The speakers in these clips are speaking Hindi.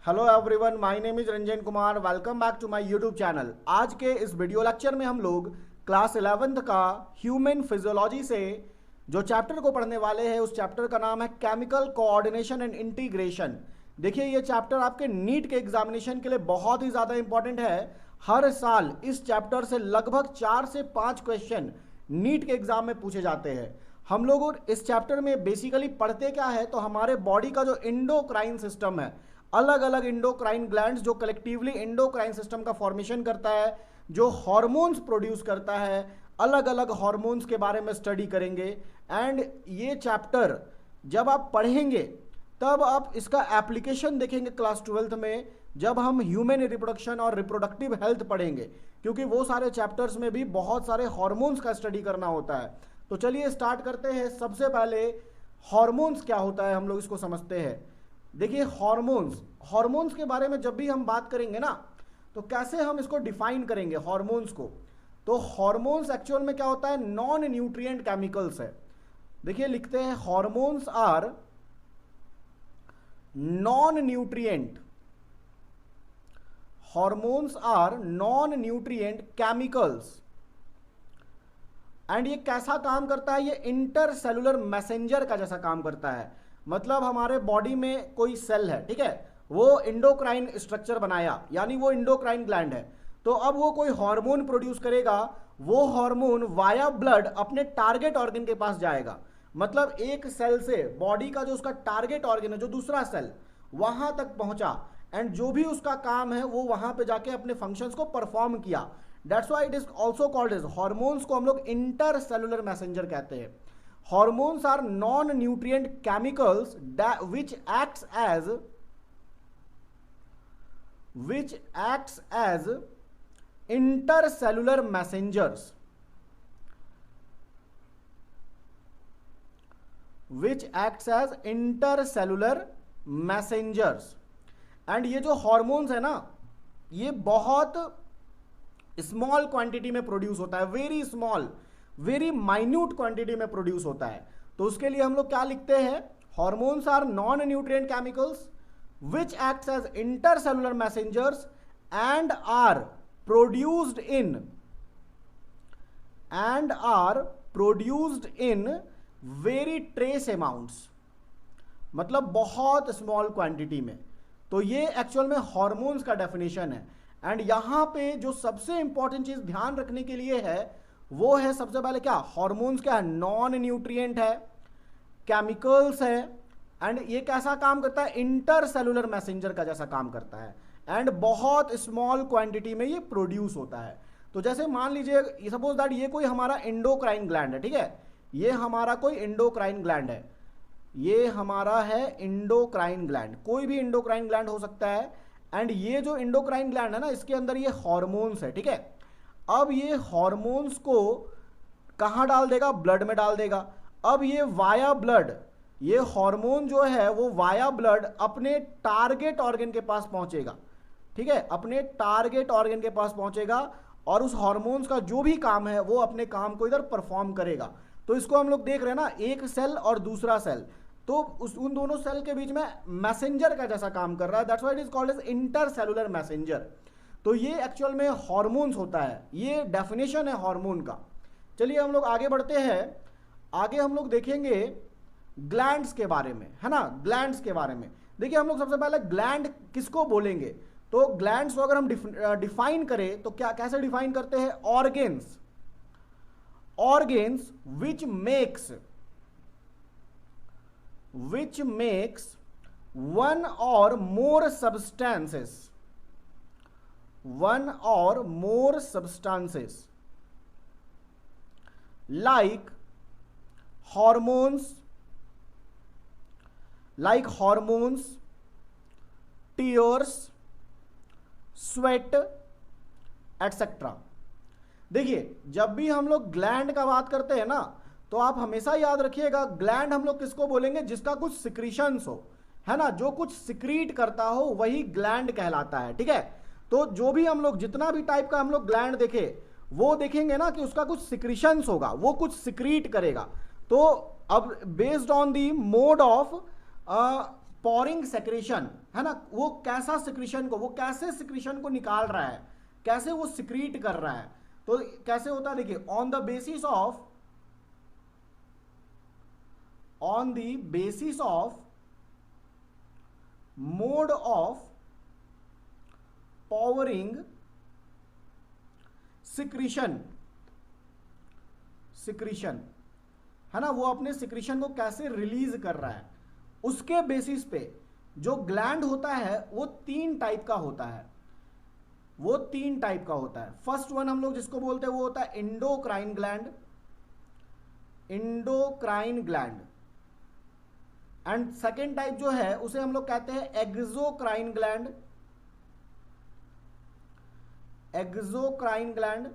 Hello everyone, my name is Ranjan Kumar. Welcome back to my YouTube channel. आज के इस वीडियो लेक्चर में हम लोग क्लास 11th का ह्यूमन फिजियोलॉजी से जो चैप्टर को पढ़ने वाले हैं, उस चैप्टर का नाम है केमिकल कोऑर्डिनेशन एंड इंटीग्रेशन। देखिए, ये चैप्टर आपके नीट के एग्जामिनेशन के लिए बहुत ही ज़्यादा इंपॉर्टेंट है। हर साल इस चैप्टर से लगभग 4 से 5 क्वेश्चन नीट के एग्जाम में पूछे जाते हैं। हम लोग इस चैप्टर में बेसिकली पढ़ते क्या है, तो हमारे बॉडी का जो इंडोक्राइन सिस्टम है, अलग अलग इंडोक्राइन ग्लैंड्स जो कलेक्टिवली इंडोक्राइन सिस्टम का फॉर्मेशन करता है, जो हार्मोन्स प्रोड्यूस करता है, अलग अलग हार्मोन्स के बारे में स्टडी करेंगे। एंड ये चैप्टर जब आप पढ़ेंगे तब आप इसका एप्लीकेशन देखेंगे क्लास 12th में, जब हम ह्यूमन रिप्रोडक्शन और रिप्रोडक्टिव हेल्थ पढ़ेंगे, क्योंकि वो सारे चैप्टर्स में भी बहुत सारे हार्मोन्स का स्टडी करना होता है। तो चलिए स्टार्ट करते हैं। सबसे पहले हार्मोन्स क्या होता है हम लोग इसको समझते हैं। देखिए, हार्मोन्स के बारे में जब भी हम बात करेंगे ना, तो कैसे हम इसको डिफाइन करेंगे हार्मोन्स को। तो हार्मोन्स एक्चुअल में क्या होता है, नॉन न्यूट्रिएंट केमिकल्स है। देखिए, लिखते हैं hormones are non nutrient chemicals. And ये कैसा काम करता है, ये इंटरसेलुलर मैसेंजर का जैसा काम करता है। मतलब हमारे बॉडी में कोई सेल है, ठीक है, वो इंडोक्राइन स्ट्रक्चर बनाया, यानी वो इंडोक्राइन ग्लैंड है। तो अब वो कोई हार्मोन प्रोड्यूस करेगा, वो हार्मोन वाया ब्लड अपने टारगेट ऑर्गन के पास जाएगा। मतलब एक सेल से बॉडी का जो उसका टारगेट ऑर्गन है, जो दूसरा सेल, वहां तक पहुंचा, एंड जो भी उसका काम है वो वहां पे जाके अपने फंक्शंस को परफॉर्म किया। That's why it is also called as, hormones को हम लोग इंटरसेलुलर मैसेंजर कहते हैं। Hormones are non-nutrient chemicals which acts as intercellular messengers. And ये जो हॉर्मोन्स है ना, ये बहुत स्मॉल क्वांटिटी में प्रोड्यूस होता है, very small, very minute quantity में प्रोड्यूस होता है। तो उसके लिए हम लोग क्या लिखते हैं, hormones are non nutrient chemicals which acts as intercellular messengers and are produced in very trace amounts, मतलब बहुत स्मॉल क्वांटिटी में। तो ये एक्चुअल में हार्मोन्स का डेफिनेशन है। एंड यहां पे जो सबसे इंपॉर्टेंट चीज ध्यान रखने के लिए है, वो है सबसे पहले क्या, हार्मोन्स क्या है, नॉन न्यूट्रिएंट है, केमिकल्स है, एंड ये कैसा काम करता है, इंटरसेलुलर मैसेंजर का जैसा काम करता है, एंड बहुत स्मॉल क्वांटिटी में ये प्रोड्यूस होता है। तो जैसे मान लीजिए, सपोज दैट ये कोई हमारा इंडोक्राइन ग्लैंड है, ठीक है, ये हमारा कोई इंडोक्राइन ग्लैंड है, ये हमारा है इंडोक्राइन ग्लैंड, कोई भी इंडोक्राइन ग्लैंड हो सकता है। एंड ये जो इंडोक्राइन ग्लैंड है ना, इसके अंदर ये हार्मोन्स है, ठीक है। अब ये हार्मोन्स को कहां डाल देगा, ब्लड में डाल देगा। अब ये वाया ब्लड, ये हार्मोन जो है वो वाया ब्लड अपने टारगेट ऑर्गन के पास पहुंचेगा, ठीक है, अपने टारगेट ऑर्गन के पास पहुंचेगा, और उस हार्मोन्स का जो भी काम है वो अपने काम को इधर परफॉर्म करेगा। तो इसको हम लोग देख रहे हैं ना, एक सेल और दूसरा सेल, तो उन दोनों सेल के बीच में मैसेंजर का जैसा काम कर रहा है। That's why it is called as intercellular messenger. तो ये एक्चुअल में हार्मोन्स होता है, ये डेफिनेशन है हार्मोन का। चलिए हम लोग आगे बढ़ते हैं। आगे हम लोग देखेंगे ग्लैंड्स के बारे में, है ना, ग्लैंड्स के बारे में। देखिए, हम लोग सबसे पहले ग्लैंड किसको बोलेंगे, तो ग्लैंड्स को अगर हम डिफाइन करें तो क्या, कैसे डिफाइन करते हैं, organs which makes one or more substances like hormones, tears, sweat, etc. देखिए, जब भी हम लोग ग्लैंड का बात करते हैं ना, तो आप हमेशा याद रखिएगा, ग्लैंड हम लोग किसको बोलेंगे, जिसका कुछ सिक्रीशंस हो, है ना, जो कुछ सिक्रीट करता हो वही ग्लैंड कहलाता है, ठीक है। तो जो भी हम लोग, जितना भी टाइप का हम लोग ग्लैंड देखे, वो देखेंगे ना कि उसका कुछ सिक्रीशंस होगा, वो कुछ सिक्रीट करेगा। तो अब based on the mode of pouring secretion है ना, वो कैसा सिक्रीशन को, वो कैसे सिक्रीशन को निकाल रहा है, कैसे वो सिक्रीट कर रहा है। तो कैसे होता है देखिए, on the basis of mode of powering secretion है ना, वो अपने सिक्रीशन को कैसे रिलीज कर रहा है, उसके बेसिस पे जो ग्लैंड होता है वो तीन टाइप का होता है। फर्स्ट वन हम लोग जिसको बोलते हैं वो होता है endocrine gland. And second type जो है उसे हम लोग कहते हैं exocrine gland.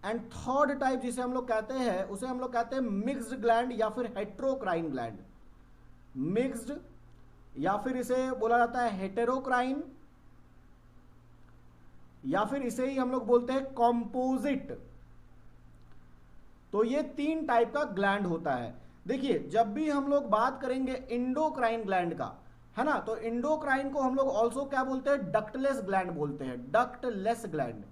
And third type जिसे हम लोग कहते हैं उसे हम लोग कहते हैं मिक्स्ड ग्लैंड या फिर हेट्रोक्राइन ग्लैंड। मिक्स्ड या फिर इसे बोला जाता है हेटेरोक्राइन, या फिर इसे ही हम लोग बोलते हैं कॉम्पोजिट। तो ये तीन टाइप का ग्लैंड होता है। देखिए जब भी हम लोग बात करेंगे एंडोक्राइन ग्लैंड का, है ना, तो एंडोक्राइन को हम लोग ऑल्सो क्या बोलते हैं, डक्टलेस ग्लैंड बोलते हैं, डक्टलेस ग्लैंड,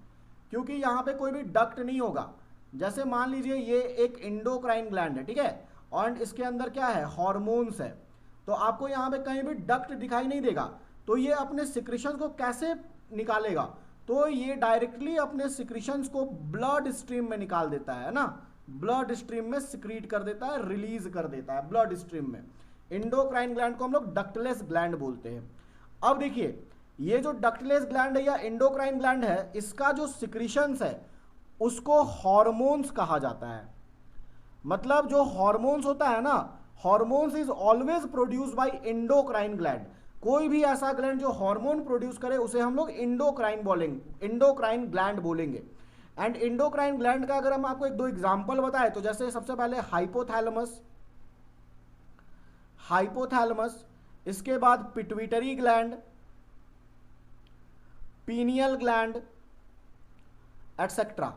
क्योंकि यहां पे कोई भी डक्ट नहीं होगा। जैसे मान लीजिए ये एक एंडोक्राइन ग्लैंड है, ठीक है, और इसके अंदर क्या है, हॉर्मोन्स है, तो आपको यहां पे कहीं भी डक्ट दिखाई नहीं देगा। तो ये अपने सिक्रीशन को कैसे निकालेगा, तो ये डायरेक्टली अपने सिक्रीशंस को ब्लड स्ट्रीम में निकाल देता है ना, ब्लड स्ट्रीम में सिक्रीट कर देता है, रिलीज कर देता है ब्लड स्ट्रीम में। एंडोक्राइन ग्लैंड को हम लोग डक्टलेस ग्लैंड बोलते हैं। अब देखिए ये जो डक्टलेस ग्लैंड है या एंडोक्राइन ग्लैंड है, इसका जो सिक्रीशंस है उसको हॉर्मोन्स कहा जाता है। मतलब जो हॉर्मोन्स होता है ना, hormones is always produced by endocrine gland. कोई भी ऐसा ग्लैंड जो हार्मोन प्रोड्यूस करे उसे हम लोग एंडोक्राइन ग्लैंड बोलेंगे। एंड एंडोक्राइन ग्लैंड का अगर हम आपको एक दो एग्जांपल बताएं तो जैसे सबसे पहले हाइपोथैलेमस, इसके बाद pituitary gland, pineal gland etcetera.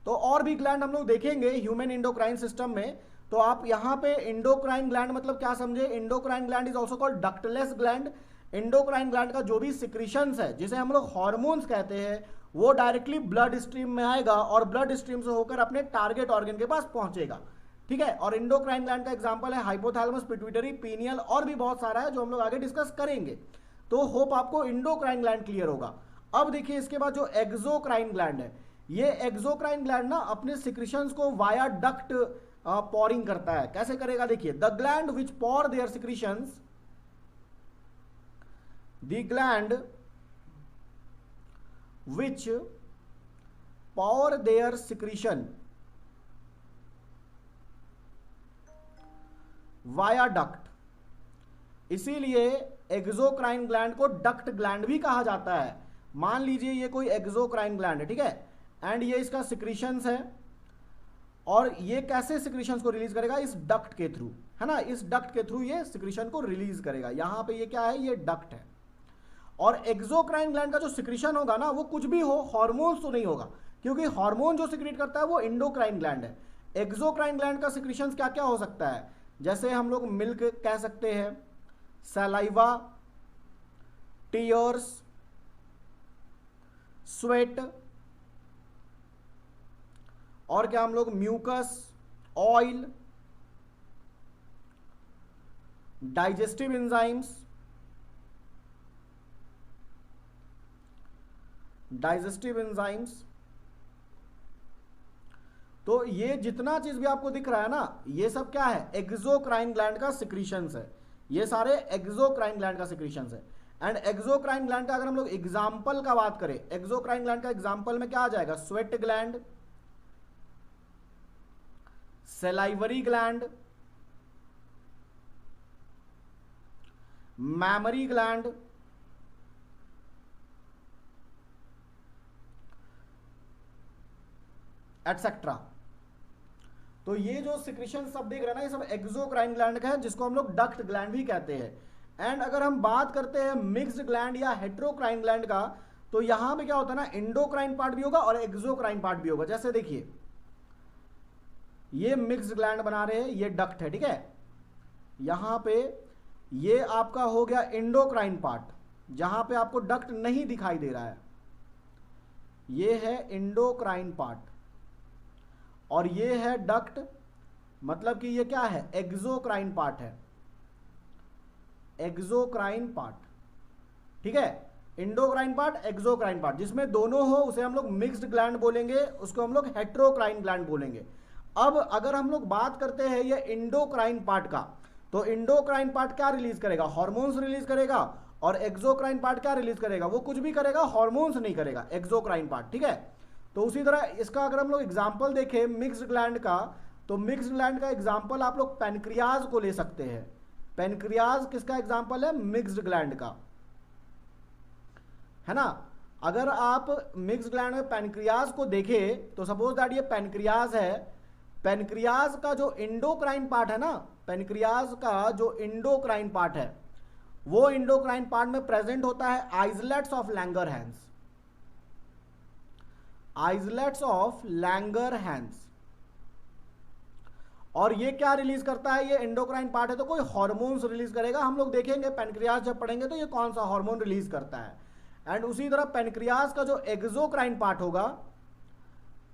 तो और भी ग्लैंड हम लोग देखेंगे ह्यूमन एंडोक्राइन सिस्टम में। तो आप यहां पे एंडोक्राइन ग्लैंड मतलब क्या समझे, endocrine gland is also called ductless gland. Endocrine gland का जो भी सिक्रीशंस है जिसे हम लोग हॉर्मोन्स कहते हैं वो डायरेक्टली ब्लड स्ट्रीम में आएगा और ब्लड स्ट्रीम से होकर अपने टारगेट ऑर्गन के पास पहुंचेगा, ठीक है। और एंडोक्राइन ग्लैंड का एग्जांपल है हाइपोथैलेमस, पिट्यूटरी, पीनियल, और भी बहुत सारा है जो हम लोग आगे डिस्कस करेंगे। तो होप आपको एंडोक्राइन ग्लैंड क्लियर होगा। अब देखिए इसके बाद जो एक्सोक्राइन ग्लैंड है, ये एक्सोक्राइन ग्लैंड ना अपने सिक्रीशंस को वाया डक्ट पॉरिंग करता है। कैसे करेगा देखिए, the gland which pour their secretions, the gland which pour their secretion via duct, इसीलिए एक्सोक्राइन ग्लैंड को डक्ट ग्लैंड भी कहा जाता है। मान लीजिए ये कोई एक्सोक्राइन ग्लैंड है, ठीक है, एंड ये इसका सिक्रीशंस है, और ये कैसे सिक्रीशंस को रिलीज करेगा, इस डक्ट के थ्रू, है ना, इस डक्ट के थ्रू ये सिक्रीशन को रिलीज करेगा। यहां पे ये क्या है, ये डक्ट है। और एक्सोक्राइन ग्लैंड का जो सिक्रीशन होगा ना वो कुछ भी हो, हार्मोन्स तो नहीं होगा, क्योंकि हार्मोन जो सिक्रीट करता है वो एंडोक्राइन ग्लैंड है। एक्सोक्राइन ग्लैंड का सिक्रीशंस क्या क्या हो सकता है, जैसे हम लोग मिल्क कह सकते हैं, सलाइवा, टीयर्स, स्वेट, और क्या हम लोग म्यूकस, ऑयल, डाइजेस्टिव एंजाइम्स। तो ये जितना चीज भी आपको दिख रहा है ना, ये सब क्या है, एक्सोक्राइन ग्लैंड का सिक्रीशंस है। ये सारे एक्सोक्राइन ग्लैंड का सिक्रीशंस है। एंड एक्सोक्राइन ग्लैंड का अगर हम लोग एग्जाम्पल का बात करें, एक्सोक्राइन ग्लैंड का एग्जाम्पल में क्या आ जाएगा, sweat gland, salivary gland, mammary gland, etcetera. तो ये जो सिक्रीशन सब देख रहे हैं ना, ये सब एक्सोक्राइन ग्लैंड का है, जिसको हम लोग डक्ट ग्लैंड भी कहते हैं। एंड अगर हम बात करते हैं मिक्स्ड ग्लैंड या हेट्रोक्राइन ग्लैंड का, तो यहां पे क्या होता है ना, एंडोक्राइन पार्ट भी होगा और एक्सोक्राइन पार्ट भी होगा। जैसे देखिए ये मिक्स्ड ग्लैंड बना रहे हैं, ये डक्ट है, ठीक है, यहां पे ये आपका हो गया एंडोक्राइन पार्ट, जहां पे आपको डक्ट नहीं दिखाई दे रहा है, ये है एंडोक्राइन पार्ट, और ये है डक्ट, मतलब कि ये क्या है, एक्सोक्राइन पार्ट है, एक्सोक्राइन पार्ट, ठीक है। इंडोक्राइन पार्ट, एक्सोक्राइन पार्ट, जिसमें दोनों हो उसे हम लोग मिक्स्ड ग्लैंड बोलेंगे, उसको हम लोग हेट्रोक्राइन ग्लैंड बोलेंगे। अब अगर हम लोग बात करते हैं ये इंडोक्राइन पार्ट का, तो इंडोक्राइन पार्ट क्या रिलीज करेगा, हार्मोन्स रिलीज करेगा, और एक्सोक्राइन पार्ट क्या रिलीज करेगा, वो कुछ भी करेगा, हार्मोन्स नहीं करेगा, एक्सोक्राइन पार्ट, ठीक है। तो उसी तरह इसका अगर हम लोग एग्जांपल देखें मिक्स्ड ग्लैंड का, तो मिक्स्ड ग्लैंड का एग्जांपल आप लोग पैनक्रियाज को ले सकते हैं। पैनक्रियाज किसका एग्जांपल है, मिक्स्ड ग्लैंड का, है ना। अगर आप मिक्स्ड ग्लैंड में पैनक्रियाज को देखें तो सपोज दैट ये पैनक्रियाज है, पैनक्रियाज का जो इंडोक्राइन पार्ट है ना, पैनक्रियाज का जो इंडोक्राइन पार्ट है, वो इंडोक्राइन पार्ट में प्रेजेंट होता है islets of Langerhans, islets of Langerhans. और ये क्या रिलीज करता है, ये एंडोक्राइन पार्ट है तो कोई हार्मोन्स रिलीज करेगा, हम लोग देखेंगे पैनक्रियाज जब पढ़ेंगे तो ये कौन सा हार्मोन रिलीज करता है। एंड उसी तरह पैनक्रियाज का जो एक्सोक्राइन पार्ट होगा,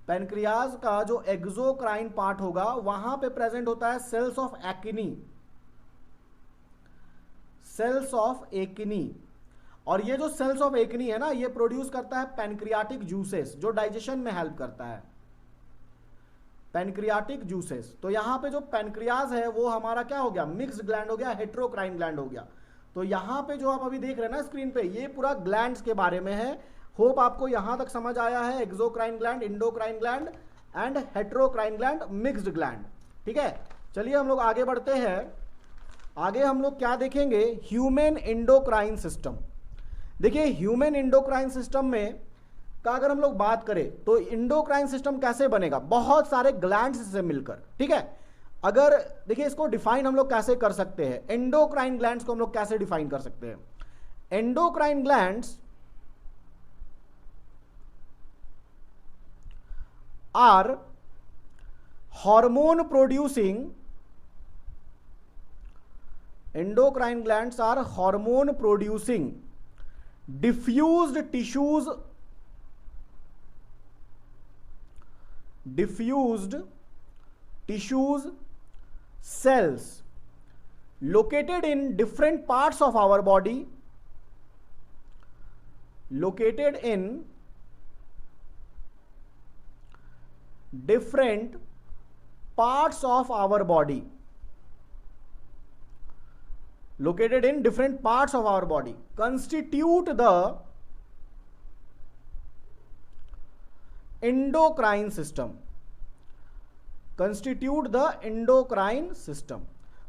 पैनक्रियाज का जो एक्सोक्राइन पार्ट होगा, वहां पे प्रेजेंट होता है cells of acne, cells of acne. और ये जो सेल्स ऑफ एक्नी है ना, ये प्रोड्यूस करता है पैनक्रियाटिक जूसेस, जो डाइजेशन में हेल्प करता है, पैनक्रियाटिक जूसेस। तो यहां पे जो पैनक्रियाज है वो हमारा क्या हो गया, मिक्स्ड ग्लैंड हो गया, हेट्रोक्राइन ग्लैंड हो गया। तो यहां पे जो आप अभी देख रहे हैं ना स्क्रीन पे, ये पूरा ग्लैंड्स के बारे में है। होप आपको यहां तक समझ आया है, exocrine gland, endocrine gland and heterocrine gland, mixed gland, ठीक है। चलिए हम लोग आगे बढ़ते हैं। आगे हम लोग क्या देखेंगे, ह्यूमन इंडोक्राइन सिस्टम। देखिए ह्यूमन इंडोक्राइन सिस्टम में का अगर हम लोग बात करें तो इंडोक्राइन सिस्टम कैसे बनेगा, बहुत सारे ग्लैंड्स से मिलकर, ठीक है। अगर देखिए इसको डिफाइन हम लोग कैसे कर सकते हैं, एंडोक्राइन ग्लैंड्स को हम लोग कैसे डिफाइन कर सकते हैं। Endocrine glands are hormone producing, endocrine glands are hormone producing diffused tissues cells located in different parts of our body, located in different parts of our body, located in different parts of our body, constitute the endocrine system, constitute the endocrine system।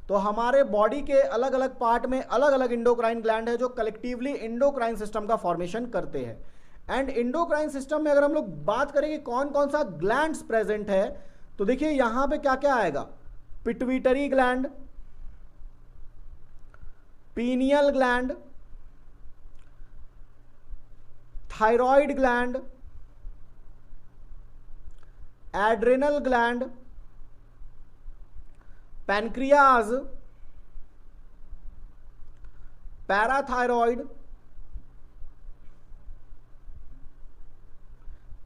तो हमारे बॉडी के अलग अलग पार्ट में अलग अलग इंडोक्राइन ग्लैंड है जो कलेक्टिवली इंडोक्राइन सिस्टम का फॉर्मेशन करते हैं। एंड इंडोक्राइन सिस्टम में अगर हम लोग बात करें कि कौन कौन सा ग्लैंड्स प्रेजेंट है, तो देखिए यहां पे क्या क्या आएगा, pituitary gland, pineal gland, thyroid gland, adrenal gland, pancreas, parathyroid,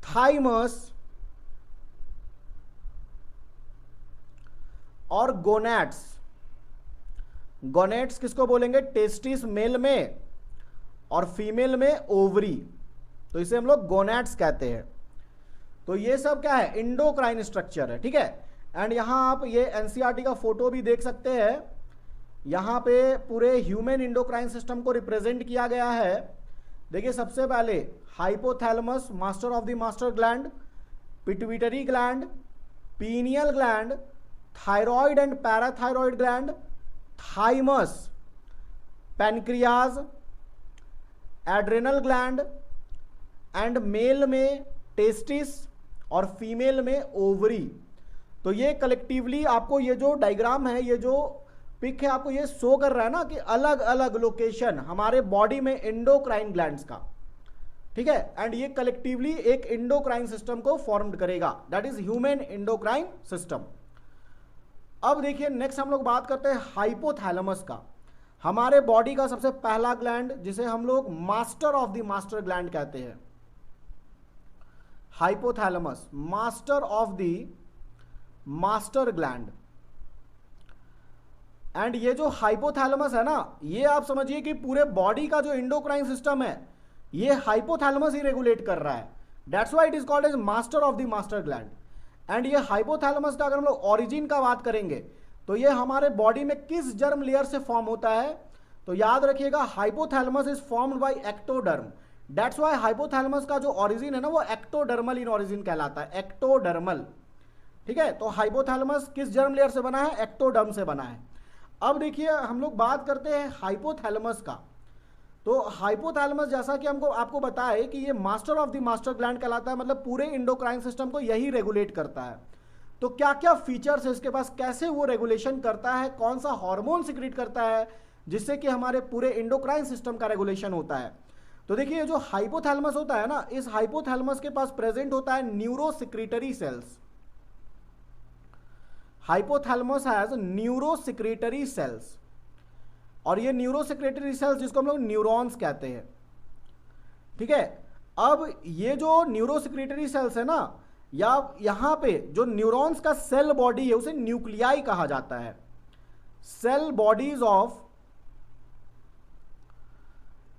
thymus और गोनैड्स। गोनेट्स किसको बोलेंगे, टेस्टिस मेल में और फीमेल में ओवरी, तो इसे हम लोग गोनैड्स कहते हैं। तो ये सब क्या है, इंडोक्राइन स्ट्रक्चर है, ठीक है। एंड यहां आप ये एनसीईआरटी का फोटो भी देख सकते हैं, यहां पे पूरे ह्यूमन इंडोक्राइन सिस्टम को रिप्रेजेंट किया गया है। देखिए सबसे पहले hypothalamus, master of the master gland, pituitary gland, pineal gland, thyroid and parathyroid gland, thymus, pancreas, adrenal gland and male में टेस्टिस और फीमेल में ओवरी। तो ये कलेक्टिवली आपको ये जो डायग्राम है, ये जो पिक है, आपको ये शो कर रहा है ना कि अलग अलग लोकेशन हमारे बॉडी में इंडोक्राइन ग्लैंड्स का, ठीक है। एंड ये कलेक्टिवली एक इंडोक्राइन सिस्टम को फॉर्म करेगा, that is human endocrine system. अब देखिए नेक्स्ट हम लोग बात करते हैं हाइपोथैलेमस का। हमारे बॉडी का सबसे पहला ग्लैंड, जिसे हम लोग master of the master gland कहते हैं, hypothalamus, master of the master gland. And ये जो हाइपोथैलेमस है ना, ये आप समझिए कि पूरे बॉडी का जो इंडोक्राइन सिस्टम है, ये हाइपोथैलेमस ही रेगुलेट कर रहा है। That's why it is called as master of the master gland. And ये हाइपोथैलेमस का अगर हम लोग ओरिजिन का बात करेंगे, तो ये हमारे बॉडी में किस जर्म लेयर से फॉर्म होता है, तो याद रखिएगा hypothalamus is formed by ectoderm. That's why hypothalamus का जो ओरिजिन है ना, वो एक्टोडर्मल इन ओरिजिन कहलाता है, एक्टोडर्मल। ठीक है, तो हाइपोथैलेमस किस जर्म लेयर से बना है, एक्टोडर्म से बना है। अब देखिए हम लोग बात करते हैं हाइपोथैलेमस का। तो हाइपोथैलेमस जैसा कि हमको आपको बताया कि ये master of the master gland कहलाता है, मतलब पूरे इंडोक्राइन सिस्टम को यही रेगुलेट करता है। तो क्या क्या फीचर्स है इसके पास, कैसे वो रेगुलेशन करता है, कौन सा हार्मोन सिक्रीट करता है जिससे कि हमारे पूरे इंडोक्राइन सिस्टम का रेगुलेशन होता है। तो देखिए जो हाइपोथैलेमस होता है ना, इस हाइपोथैलेमस के पास प्रेजेंट होता है न्यूरोसिक्रीटरी सेल्स। हाइपोथैलेमस हैज न्यूरोसिक्रीटरी सेल्स, और ये न्यूरोसिक्रीटरी सेल्स जिसको हम लोग न्यूरॉन्स कहते हैं। ठीक है, अब ये जो न्यूरोसिक्रीटरी सेल्स है ना, या यहां पे जो न्यूरॉन्स का सेल बॉडी है उसे न्यूक्लियाई कहा जाता है। Cell bodies of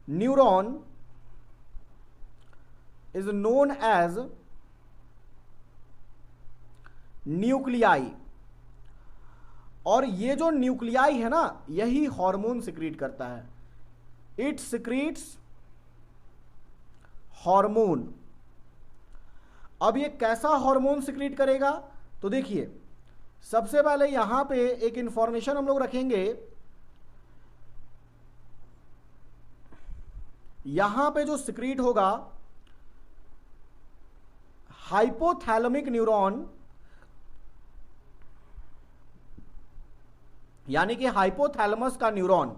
neuron is known as nuclei. और ये जो न्यूक्लियाई है ना, यही हार्मोन सिक्रीट करता है। It secretes hormone. अब ये कैसा हार्मोन सिक्रीट करेगा, तो देखिए सबसे पहले यहां पे एक इंफॉर्मेशन हम लोग रखेंगे। यहां पे जो सिक्रीट होगा, हाइपोथैलेमिक न्यूरॉन, यानी कि हाइपोथैलेमस का न्यूरॉन,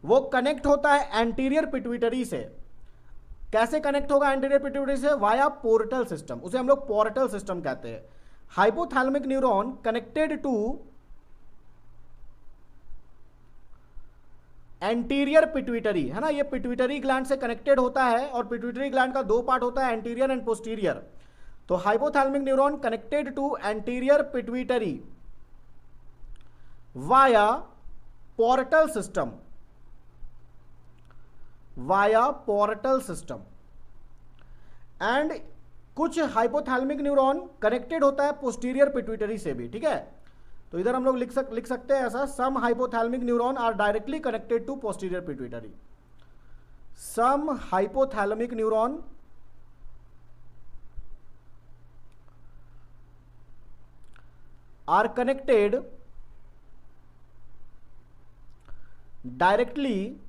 वो कनेक्ट होता है एंटीरियर पिट्यूटरी से। कैसे कनेक्ट होगा एंटीरियर पिट्यूटरी से, वाया पोर्टल सिस्टम, उसे हम लोग पोर्टल सिस्टम कहते हैं। Hypothalamic neuron connected to anterior pituitary, है ना, ये पिट्यूटरी ग्लैंड से कनेक्टेड होता है, और पिट्यूटरी ग्लैंड का दो पार्ट होता है, एंटीरियर एंड पोस्टीरियर। तो hypothalamic neuron connected to anterior pituitary via portal system, via portal system. And कुछ हाइपोथैलेमिक न्यूरॉन कनेक्टेड होता है पोस्टीरियर पिट्यूटरी से भी। ठीक है, तो इधर हम लोग लिख सकते हैं ऐसा, some hypothalamic neuron are directly connected to posterior pituitary. Some hypothalamic neuron are connected directly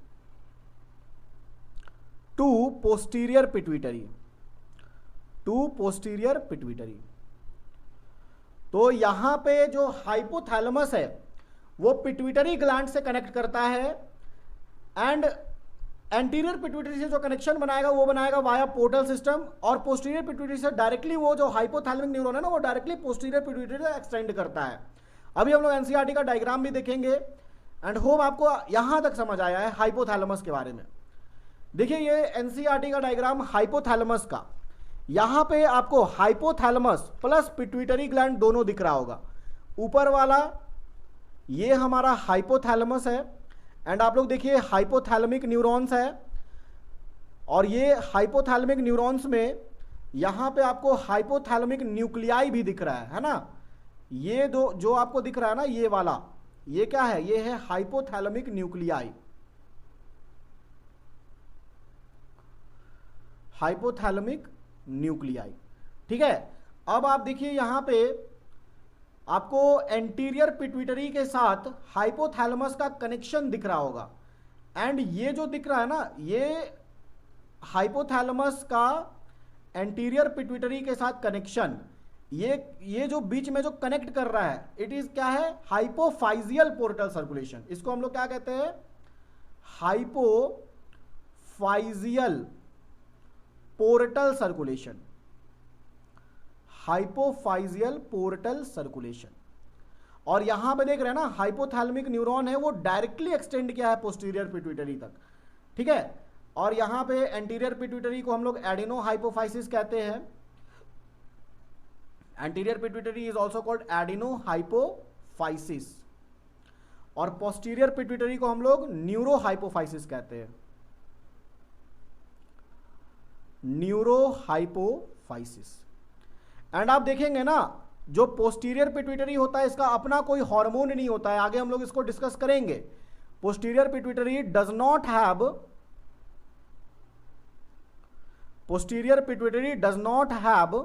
to posterior pituitary, to posterior pituitary. तो यहां पे जो हाइपोथैलेमस है वो पिट्यूटरी ग्लैंड से कनेक्ट करता है, एंड एंटीरियर पिट्यूटरी से जो कनेक्शन बनाएगा वो बनाएगा वाया पोर्टल सिस्टम, और पोस्टीरियर पिट्यूटरी से डायरेक्टली वो जो हाइपोथैलेमिक न्यूरॉन है ना, वो डायरेक्टली पोस्टीरियर पिट्यूटरी से एक्सटेंड करता है। अभी हम लोग एनसीईआरटी का डायग्राम भी देखेंगे, एंड होप आपको यहां तक समझ आया है हाइपोथैलेमस के बारे में। देखिए ये एनसीईआरटी का डायग्राम हाइपोथैलेमस का, यहां पे आपको हाइपोथैलेमस प्लस पिट्यूटरी ग्लैंड दोनों दिख रहा होगा। ऊपर वाला ये हमारा हाइपोथैलेमस है, एंड आप लोग देखिए हाइपोथैलेमिक न्यूरॉन्स है, और ये हाइपोथैलेमिक न्यूरॉन्स में यहां पे आपको हाइपोथैलेमिक न्यूक्लियाई भी दिख रहा है ना। ये दो जो आपको दिख रहा है ना, ये वाला, ये क्या है, ये है हाइपोथैलेमिक न्यूक्लियाई, हाइपोथैलेमिक न्यूक्लियाई। ठीक है, अब आप देखिए यहां पे आपको एंटीरियर पिट्यूटरी के साथ हाइपोथैलेमस का कनेक्शन दिख रहा होगा, एंड ये जो दिख रहा है ना, ये हाइपोथैलेमस का एंटीरियर पिट्यूटरी के साथ कनेक्शन, ये जो बीच में जो कनेक्ट कर रहा है, इट इज क्या है, हाइपोफाइजियल पोर्टल सर्कुलेशन। इसको हम लोग क्या कहते हैं, hypophyseal portal circulation, hypophyseal portal circulation. और यहां पे देख रहे हैं ना, हाइपोथैलेमिक न्यूरॉन है वो डायरेक्टली एक्सटेंड किया है पोस्टीरियर पिट्यूटरी तक, ठीक है। और यहां पे एंटीरियर पिट्यूटरी को हम लोग एडिनो हाइपोफाइसिस कहते हैं। Anterior pituitary is also called adeno hypophysis, और पोस्टीरियर पिट्यूटरी को हम लोग न्यूरो हाइपोफाइसिस कहते हैं, न्यूरो हाइपोफाइसिस। एंड आप देखेंगे ना, जो पोस्टीरियर पिट्यूटरी होता है इसका अपना कोई हार्मोन नहीं होता है, आगे हम लोग इसको डिस्कस करेंगे। Posterior pituitary does not have, posterior pituitary does not have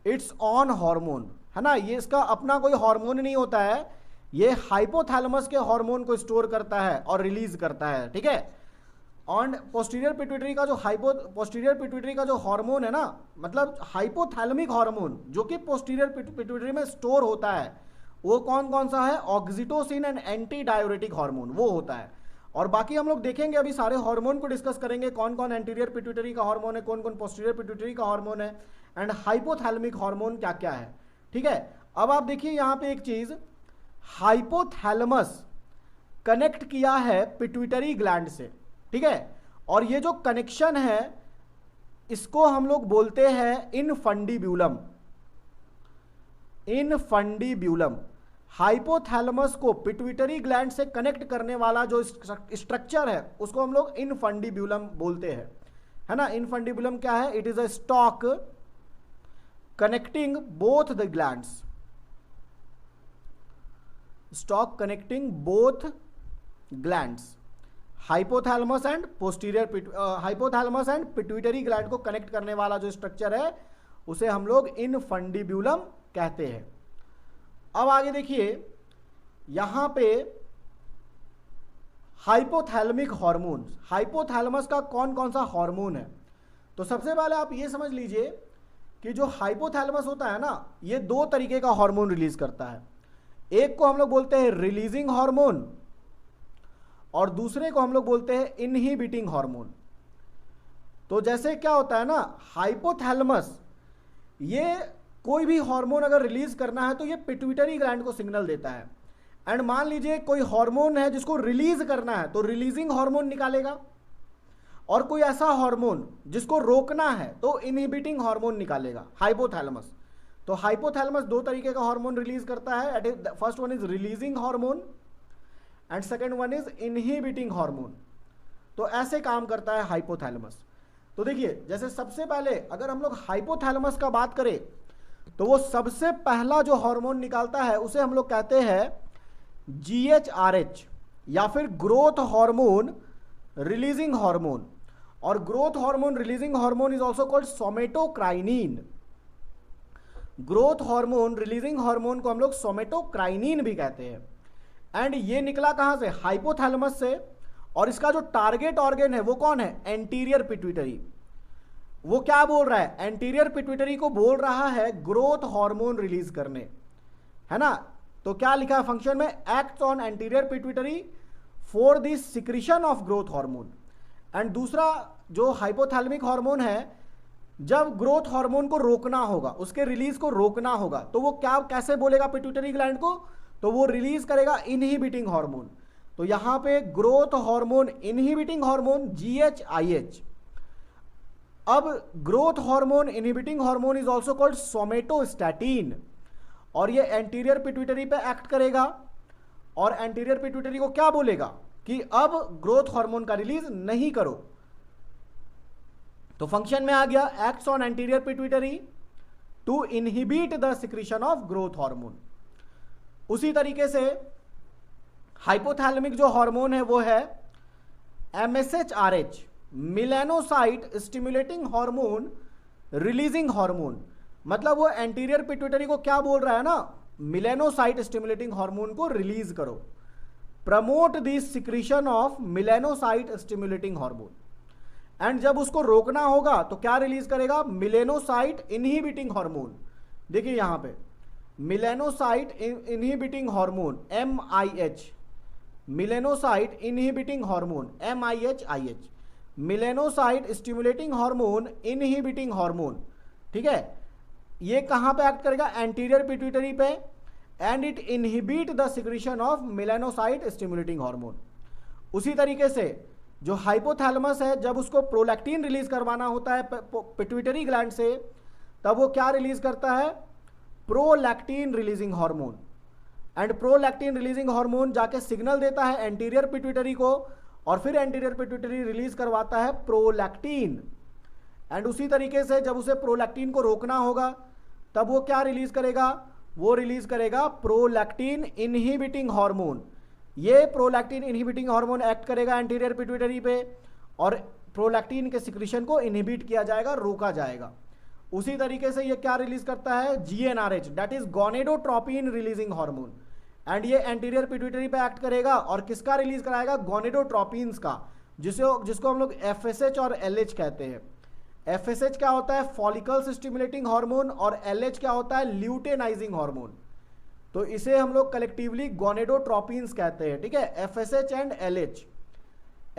it's on hormone, है ना, ये इसका अपना कोई हार्मोन नहीं होता है, ये हाइपोथैलेमस के हार्मोन को स्टोर करता है और रिलीज करता है, ठीक है। और पोस्टीरियर पिट्यूटरी का जो पोस्टीरियर पिट्यूटरी का जो हार्मोन है ना, मतलब हाइपोथैलेमिक हार्मोन जो कि पोस्टीरियर पिट्यूटरी में स्टोर होता है, वो कौन कौन सा है, oxytocin and anti diuretic hormone वो होता है। और बाकी हम लोग देखेंगे अभी सारे हार्मोन को डिस्कस करेंगे, कौन कौन एंटीरियर पिट्यूटरी का हार्मोन है, कौन कौन पोस्टीरियर पिट्यूटरी का हार्मोन है, एंड हाइपोथैलेमिक हार्मोन क्या क्या है, ठीक है। अब आप देखिए यहां पे एक चीज, हाइपोथैलेमस कनेक्ट किया है पिट्यूटरी ग्लैंड से, ठीक है। और ये जो कनेक्शन है इसको हम लोग बोलते हैं इनफंडिब्यूलम, इनफंडिब्यूलम। हाइपोथैलेमस को पिट्यूटरी ग्लैंड से कनेक्ट करने वाला जो स्ट्रक्चर है उसको हम लोग इनफंडिब्यूलम बोलते हैं, है ना। इनफंडिब्यूलम क्या है, it is a stock connecting both the glands, stock connecting both glands, hypothalamus and posterior, hypothalamus and pituitary gland को कनेक्ट करने वाला जो स्ट्रक्चर है उसे हम लोग इनफंडिब्यूलम कहते हैं। अब आगे देखिए यहां पे हाइपोथैलेमिक हार्मोन, हाइपोथैलेमस का कौन कौन सा हार्मोन है। तो सबसे पहले आप ये समझ लीजिए कि जो हाइपोथैलेमस होता है ना, ये दो तरीके का हार्मोन रिलीज करता है। एक को हम लोग बोलते हैं रिलीजिंग हार्मोन और दूसरे को हम लोग बोलते हैं इनहिबिटिंग हार्मोन। तो जैसे क्या होता है ना, हाइपोथैलेमस ये कोई भी हार्मोन अगर रिलीज करना है तो ये पिट्यूटरी ग्लैंड को सिग्नल देता है। एंड मान लीजिए कोई हार्मोन है जिसको रिलीज करना है तो रिलीजिंग हार्मोन निकालेगा, और कोई ऐसा हार्मोन जिसको रोकना है तो इनहिबिटिंग हार्मोन निकालेगा हाइपोथैलेमस। तो हाइपोथैलेमस दो तरीके का हार्मोन रिलीज करता है, first one is releasing hormone and second one is inhibiting hormone. तो ऐसे काम करता है हाइपोथैलेमस। तो देखिए जैसे सबसे पहले अगर हम लोग हाइपोथैलेमस का बात करें तो वो सबसे पहला जो हार्मोन निकालता है उसे हम लोग कहते हैं GHRH या फिर ग्रोथ हार्मोन रिलीजिंग हार्मोन। और growth hormone releasing hormone is also called somatocrinin. Growth hormone releasing hormone को हम लोग सोमेटोक्राइनिन भी कहते हैं। एंड ये निकला कहां से, हाइपोथैलेमस से। और इसका जो टारगेट ऑर्गन है वो कौन है, एंटीरियर पिट्यूटरी। वो क्या बोल रहा है, एंटीरियर पिट्यूटरी को बोल रहा है ग्रोथ हार्मोन रिलीज करने, है ना। तो क्या लिखा है फंक्शन में, acts on anterior pituitary for the secretion of growth hormone. And दूसरा जो हाइपोथैलेमिक हार्मोन है, जब ग्रोथ हार्मोन को रोकना होगा, उसके रिलीज को रोकना होगा, तो वो क्या कैसे बोलेगा पिट्यूटरी ग्लैंड को, तो वो रिलीज करेगा इनहिबिटिंग हार्मोन। तो यहां पे growth hormone inhibiting hormone GHIH। अब growth hormone inhibiting hormone is also called somatostatin, और ये एंटीरियर पिट्यूटरी पे एक्ट करेगा और एंटीरियर पिट्यूटरी को क्या बोलेगा कि अब ग्रोथ हार्मोन का रिलीज नहीं करो। तो फंक्शन में आ गया, acts on anterior pituitary to inhibit the secretion of growth hormone. उसी तरीके से हाइपोथैलेमिक जो हार्मोन है वो है MSHRH, melanocyte stimulating hormone releasing hormone. मतलब वो एंटीरियर पिट्यूटरी को क्या बोल रहा है ना, मिलेनोसाइट स्टिमुलेटिंग हार्मोन को रिलीज करो, promote the secretion of melanocyte stimulating hormone. And जब उसको रोकना होगा तो क्या रिलीज करेगा, मिलेनोसाइट इनहिबिटिंग हार्मोन। देखिए यहां पे melanocyte inhibiting hormone MIH, melanocyte inhibiting hormone MIH। Melanocyte stimulating hormone inhibiting hormone, ठीक है। ये कहां पे एक्ट करेगा, एंटीरियर पिट्यूटरी पे, and it inhibit the secretion of melanocyte stimulating hormone. उसी तरीके से जो हाइपोथैलेमस है, जब उसको प्रोलैक्टिन रिलीज करवाना होता है पिट्यूटरी ग्लैंड से, तब वो क्या रिलीज करता है, prolactin releasing hormone. And prolactin releasing hormone जाके सिग्नल देता है एंटीरियर पिट्यूटरी को, और फिर एंटीरियर पिट्यूटरी रिलीज करवाता है प्रोलैक्टिन। एंड उसी तरीके से जब उसे प्रोलैक्टिन को रोकना होगा, तब वो क्या रिलीज करेगा, वो रिलीज करेगा प्रोलैक्टिन इनहिबिटिंग हार्मोन। ये प्रोलैक्टिन इनहिबिटिंग हार्मोन एक्ट करेगा एंटीरियर पिट्यूटरी पे, और प्रोलैक्टिन के सिक्रीशन को इनहिबिट किया जाएगा, रोका जाएगा। उसी तरीके से ये क्या रिलीज करता है, GnRH, that is gonadotropin releasing hormone. And ये एंटीरियर पिट्यूटरी पे एक्ट करेगा, और किसका रिलीज कराएगा, गोनेडोट्रोपिन्स का, जिसको हम लोग FSH और LH कहते हैं। FSH क्या होता है, फॉलिकल्स स्टिमुलेटिंग हार्मोन, और LH क्या होता है, ल्यूटेनाइजिंग हार्मोन। तो इसे हम लोग कलेक्टिवली गोनेडोट्रोपिन्स कहते हैं, ठीक है, FSH एंड LH।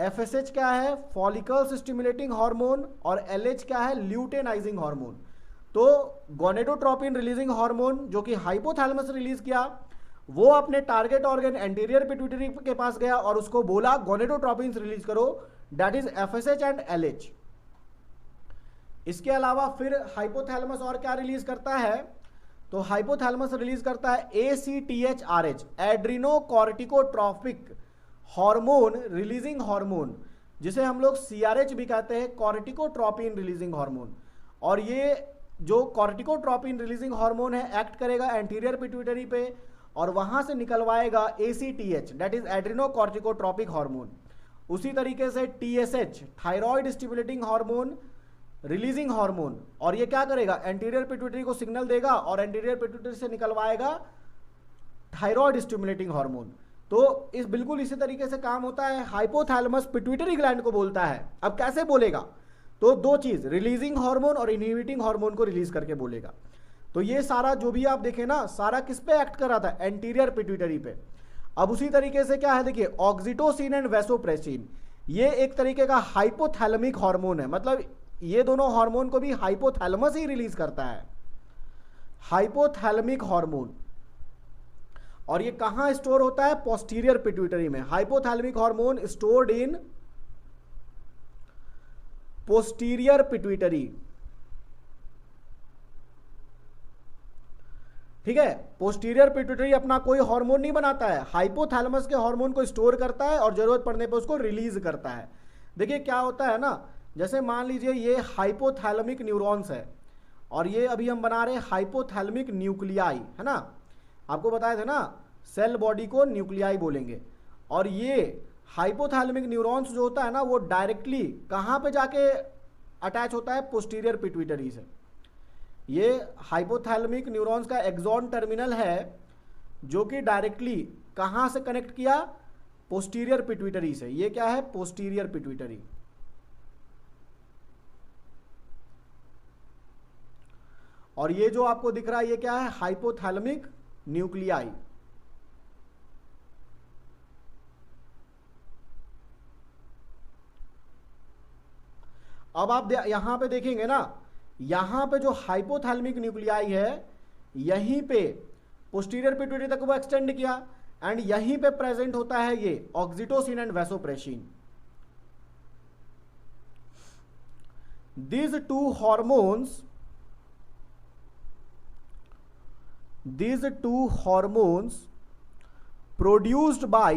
FSH क्या है, फॉलिकल्स स्टिमुलेटिंग हार्मोन, और LH क्या है, ल्यूटेनाइजिंग हार्मोन। तो गोनेडोट्रोपिन रिलीजिंग हार्मोन जो कि हाइपोथैलेमस रिलीज किया, वो अपने टारगेट ऑर्गन एंटीरियर पिट्यूटरी के पास गया और उसको बोला गोनेडोट्रोपिन्स रिलीज करो, that is FSH and LH। इसके अलावा फिर हाइपोथैलेमस और क्या रिलीज करता है, तो हाइपोथैलेमस रिलीज करता है ACTH-RH, adrenocorticotropic hormone releasing hormone, जिसे हम लोग CRH भी कहते हैं, कॉर्टिकोट्रोपिन रिलीजिंग हार्मोन। और ये जो कॉर्टिकोट्रोपिन रिलीजिंग हार्मोन है, एक्ट करेगा एंटीरियर पिट्यूटरी पे, और वहां से निकलवाएगा ACTH, that is adrenocorticotropic hormone. उसी तरीके से TSH, thyroid stimulating hormone releasing hormone, और ये क्या करेगा, एंटीरियर पिट्यूटरी को सिग्नल देगा और एंटीरियर पिट्यूटरी से निकलवाएगा थायराइड स्टिमुलेटिंग हार्मोन। तो इस बिल्कुल इसी तरीके से काम होता है। हाइपोथैलेमस पिट्यूटरी ग्लैंड को बोलता है, अब कैसे बोलेगा, तो दो चीज, रिलीजिंग हार्मोन और इनहिबिटिंग हार्मोन को रिलीज करके बोलेगा। तो ये सारा जो भी आप देखें ना, सारा किस पे एक्ट कर रहा था, एंटीरियर पिट्यूटरी पे। अब उसी तरीके से क्या है, देखिए ऑक्सीटोसिन एंड वैसोप्रेसिन, ये एक तरीके का हाइपोथैलेमिक हार्मोन है, मतलब ये दोनों हार्मोन को भी हाइपोथैलेमस ही रिलीज करता है, हाइपोथैलेमिक हार्मोन। और ये कहां स्टोर होता है, पोस्टीरियर पिट्यूटरी में। Hypothalamic hormone stored in posterior pituitary, ठीक है। पोस्टीरियर पिट्यूटरी अपना कोई हार्मोन नहीं बनाता है, हाइपोथैलेमस के हार्मोन को स्टोर करता है और जरूरत पड़ने पर उसको रिलीज करता है। देखिए क्या होता है ना, जैसे मान लीजिए ये हाइपोथैलेमिक न्यूरॉन्स है, और ये अभी हम बना रहे हैं हाइपोथैलेमिक न्यूक्लियाई, है ना, आपको बताया था ना, सेल बॉडी को न्यूक्लियाई बोलेंगे। और ये हाइपोथैलेमिक न्यूरॉन्स जो होता है ना, वो डायरेक्टली कहाँ पे जाके अटैच होता है, पोस्टीरियर पिट्यूटरी से। ये हाइपोथैलेमिक न्यूरॉन्स का एक्सॉन टर्मिनल है, जो कि डायरेक्टली कहाँ से कनेक्ट किया, पोस्टीरियर पिट्यूटरी से। ये क्या है, पोस्टीरियर पिट्यूटरी। और ये जो आपको दिख रहा है, ये क्या है, हाइपोथैलेमिक न्यूक्लियाई। अब आप यहां पे देखेंगे ना, यहां पे जो हाइपोथैलेमिक न्यूक्लियाई है, यहीं पे पोस्टीरियर पिट्यूटरी तक वो एक्सटेंड किया, एंड यहीं पे प्रेजेंट होता है ये oxytocin and vasopressin. These two hormones produced by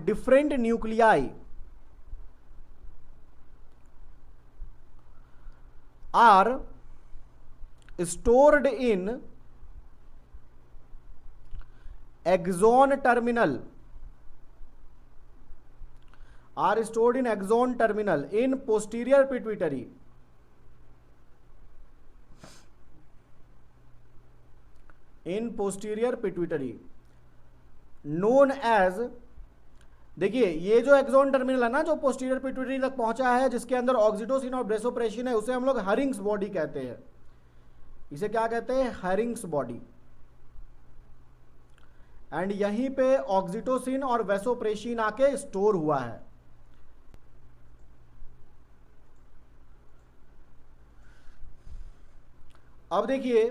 different nuclei are stored in axon terminal in posterior pituitary, known as, देखिए ये जो एक्सॉन टर्मिनल है ना, जो पोस्टीरियर पिट्यूटरी तक पहुंचा है, जिसके अंदर ऑक्सीटोसिन और वैसोप्रेसिन है, उसे हम लोग हरिंग्स बॉडी कहते हैं। इसे क्या कहते हैं, हरिंग्स बॉडी। एंड यहीं पे ऑक्सीटोसिन और वैसोप्रेसिन आके स्टोर हुआ है। अब देखिए,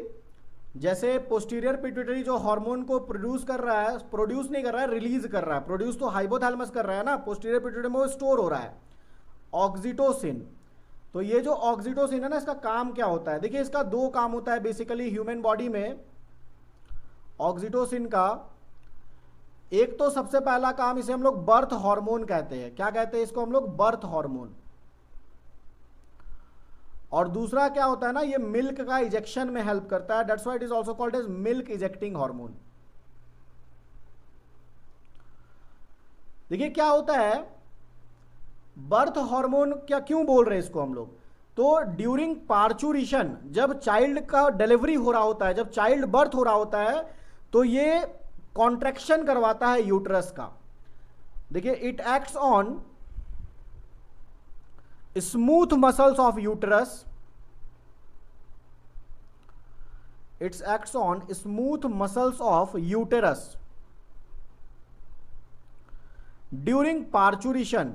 जैसे पोस्टीरियर पिट्यूटरी जो हार्मोन को प्रोड्यूस कर रहा है, प्रोड्यूस नहीं कर रहा है, रिलीज कर रहा है। प्रोड्यूस तो हाइपोथैलेमस कर रहा है ना, पोस्टीरियर पिट्यूटरी में वो स्टोर हो रहा है ऑक्सीटोसिन। तो ये जो ऑक्सीटोसिन है ना, इसका काम क्या होता है? देखिए, इसका दो काम होता है बेसिकली ह्यूमन बॉडी में ऑक्सीटोसिन का। एक तो सबसे पहला काम, इसे हम लोग बर्थ हार्मोन कहते हैं। क्या कहते हैं इसको हम लोग? Birth hormone. और दूसरा क्या होता है ना, ये मिल्क का इजेक्शन में हेल्प करता है। That's why it is also called as milk ejecting hormone. देखिए क्या होता है, बर्थ हार्मोन क्या क्यों बोल रहे हैं इसको हम लोग? तो ड्यूरिंग पार्चुरेशन, जब चाइल्ड का डिलीवरी हो रहा होता है, जब चाइल्ड बर्थ हो रहा होता है, तो ये कॉन्ट्रैक्शन करवाता है यूट्रस का। देखिए, it acts on smooth muscles of uterus, it's acts on smooth muscles of uterus during parturition.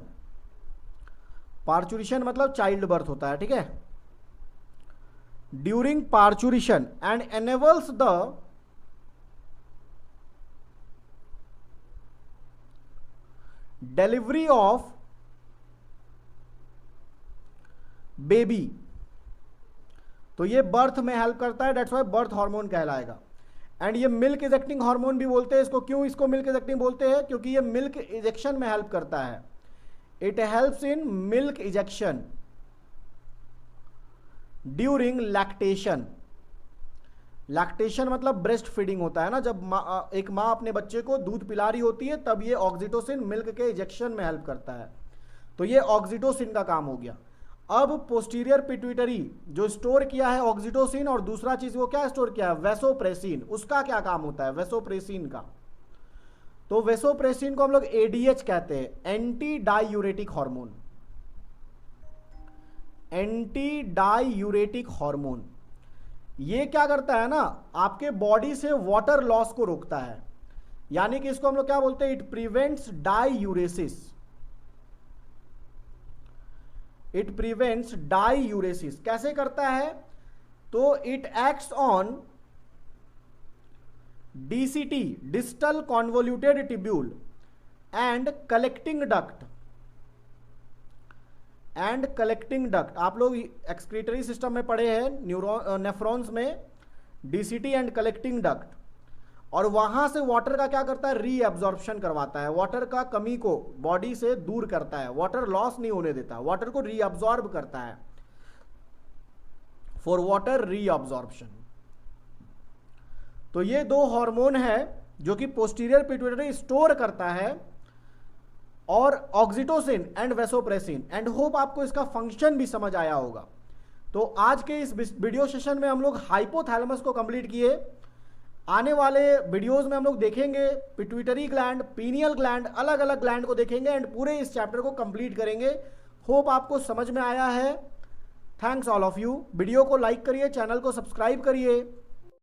Parturition मतलब चाइल्ड बर्थ होता है, ठीक है। During parturition and enables the delivery of baby. तो ये बर्थ में हेल्प करता है, डेट्स व्हाई बर्थ हार्मोन कहलाएगा। एंड ये मिल्क इजेक्टिंग हार्मोन भी बोलते हैं इसको। क्यों इसको मिल्क इजेक्टिंग बोलते हैं? क्योंकि ये मिल्क इजेक्शन में हेल्प करता है। It helps in milk ejection during lactation. Lactation मतलब ब्रेस्ट फीडिंग होता है ना, जब एक माँ अपने बच्चे को दूध पिला रही होती है, तब ये ऑक्सीटोसिन मिल्क के इजेक्शन में हेल्प करता है। तो ये ऑक्सीटोसिन का काम हो गया। अब पोस्टीरियर पिट्यूटरी जो स्टोर किया है ऑक्सीटोसिन, और दूसरा चीज वो क्या स्टोर किया है? वैसोप्रेसिन। उसका क्या काम होता है वैसोप्रेसिन का? तो वैसोप्रेसिन को हम लोग एडीएच कहते हैं, anti diuretic hormone. Anti diuretic hormone ये क्या करता है ना, आपके बॉडी से वाटर लॉस को रोकता है। यानी कि इसको हम लोग क्या बोलते हैं? It prevents diuresis. It prevents diuresis. कैसे करता है? तो it acts on DCT, distal convoluted tubule, and collecting duct. And collecting duct आप लोग एक्सक्रीटरी सिस्टम में पढ़े हैं, नेफ्रॉन्स में डीसीटी एंड कलेक्टिंग डक्ट। और वहां से वाटर का क्या करता है? रीअब्जॉर्प्शन करवाता है। वाटर का कमी को बॉडी से दूर करता है, वाटर लॉस नहीं होने देता, वाटर को रीअब्जॉर्ब करता है, फॉर वाटर रीअब्जॉर्प्शन। तो ये दो हार्मोन है जो कि पोस्टीरियर पिट्यूटरी स्टोर करता है, और oxytocin and vasopressin. And hope आपको इसका फंक्शन भी समझ आया होगा। तो आज के इस वीडियो सेशन में हम लोग हाइपोथैलेमस को कंप्लीट किए। आने वाले वीडियोस में हम लोग देखेंगे पिट्यूटरी ग्लैंड, पीनियल ग्लैंड, अलग अलग ग्लैंड को देखेंगे एंड पूरे इस चैप्टर को कंप्लीट करेंगे। होप आपको समझ में आया है। Thanks all of you. Video को लाइक करिए, चैनल को सब्सक्राइब करिए।